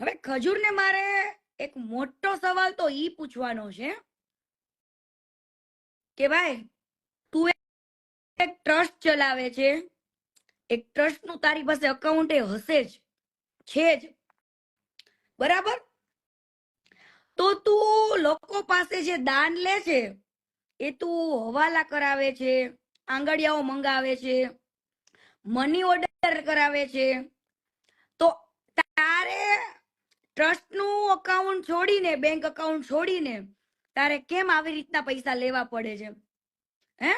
હવે ખજૂરને મારે એક મોટો સવાલ તો ઈ પૂછવાનો છે કે ભાઈ તું એક ટ્રસ્ટ ચલાવે છે, એક ટ્રસ્ટ નું તારી પાસે અકાઉન્ટ હશે જ, છે જ, બરાબર? તો તું લોકો પાસે જે દાન લે છે એ તું હવાલા કરાવે છે, આંગળિયાઓ મંગાવે છે, મની ઓર્ડર કરાવે છે, તો તારે ટ્રસ્ટ નું અકાઉન્ટ છોડીને, બેંક અકાઉન્ટ છોડીને તારે કેમ આવી રીતના પૈસા લેવા પડે છે? હે?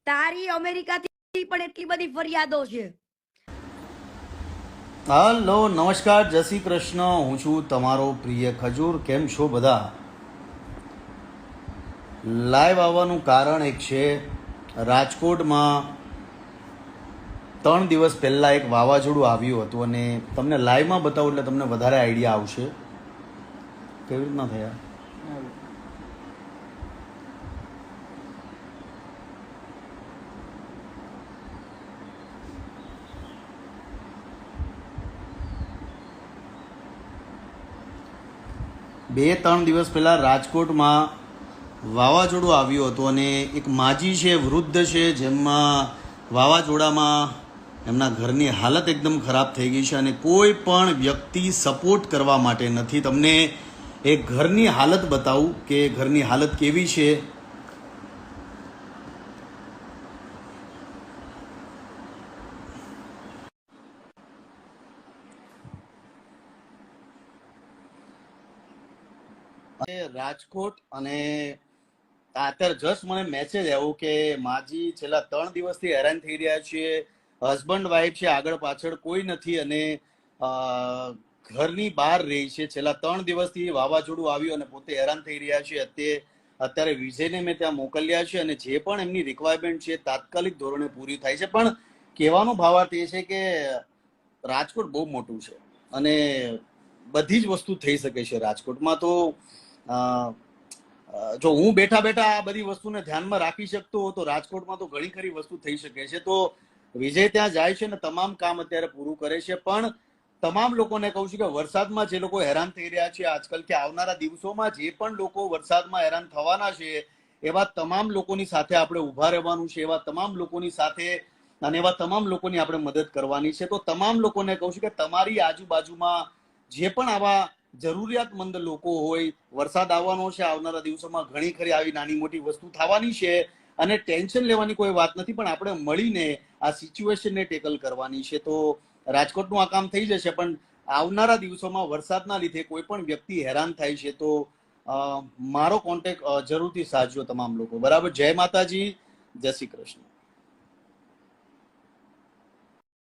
તારી અમેરિકાથી પણ એટલી બધી ફરિયાદો છે. હલો, નમસ્કાર, જય શ્રી કૃષ્ણ. હું છું તમારો પ્રિય ખજૂર. કેમ છો બધા? લાઈવ આવવાનું કારણ એક છે. રાજકોટમાં 3 દિવસ પહેલાં એક વાવાઝોડું આવ્યું હતું અને તમને લાઈવમાં બતાવું એટલે તમને વધારે આઈડિયા આવશે કેવી રીતના થયા. બે 3 દિવસ પહેલાં રાજકોટમાં વાવાઝોડું આવ્યું હતું અને એક માજી છે, વૃદ્ધ છે, જેમાં વાવાઝોડામાં એમના ઘરની હાલત એકદમ ખરાબ થઈ ગઈ છે અને કોઈ પણ વ્યક્તિ સપોર્ટ કરવા માટે નથી. તમને એ ઘરની હાલત બતાવું કે ઘરની હાલત કેવી છે. રાજકોટ અને અત્યારે જસ્ટ મને મેસેજ આવ્યો કે માજી છેલ્લા 3 દિવસથી હેરાન થઈ રહ્યા છીએ. હસબન્ડ વાઈફ છે, આગળ પાછળ કોઈ નથી અને ઘરની બહાર રહી છે. છેલ્લા 3 દિવસથી વાવાઝોડું આવ્યું અને પોતે હેરાન થઈ રહ્યા છે. અત્યારે વિજયને મેં ત્યાં મોકલ્યા છે અને જે પણ એમની રિક્વાયરમેન્ટ છે તાત્કાલિક ધોરણે પૂરી થાય છે. પણ કહેવાનો ભાવાર્થ એ છે કે રાજકોટ બહુ મોટું છે અને બધી જ વસ્તુ થઈ શકે છે રાજકોટમાં. તો જો હું બેઠા બેઠા આ બધી વસ્તુને ધ્યાનમાં રાખી શકતો તો રાજકોટમાં તો ઘણી ખરી વસ્તુ થઈ શકે છે. તો વિજય ત્યાં જાય છે ને તમામ કામ અત્યારે પૂરું કરે છે. પણ તમામ લોકોને કહું છું કે વરસાદમાં જે લોકો હેરાન થઈ રહ્યા છે આજકાલ, કે આવનારા દિવસોમાં જે પણ લોકો વરસાદમાં હેરાન થવાના છે, એવા તમામ લોકોની સાથે આપણે ઊભા રહેવાનું છે. એવા તમામ લોકોની સાથે અને એવા તમામ લોકોની આપણે મદદ કરવાની છે. તો તમામ લોકોને કહું છું કે તમારી આજુબાજુમાં જે પણ આવા જરૂરિયાતમંદ લોકો હોય, વરસાદ આવવાનો છે આવનારા દિવસોમાં, ઘણી ખરી આવી નાની મોટી વસ્તુ થવાની છે અને ટેન્શન લેવાની કોઈ વાત નથી, પણ આપણે મળીને આ સિચ્યુએશનને ટેકલ કરવાની છે. તો રાજકોટનું આ કામ થઈ જશે, પણ આવનારા દિવસોમાં વરસાદના લીધે કોઈ પણ વ્યક્તિ હેરાન થાય છે તો મારો કોન્ટેક્ટ જરૂરથી સાચજો તમામ લોકો. બરાબર? જય માતાજી, જય શ્રી કૃષ્ણ.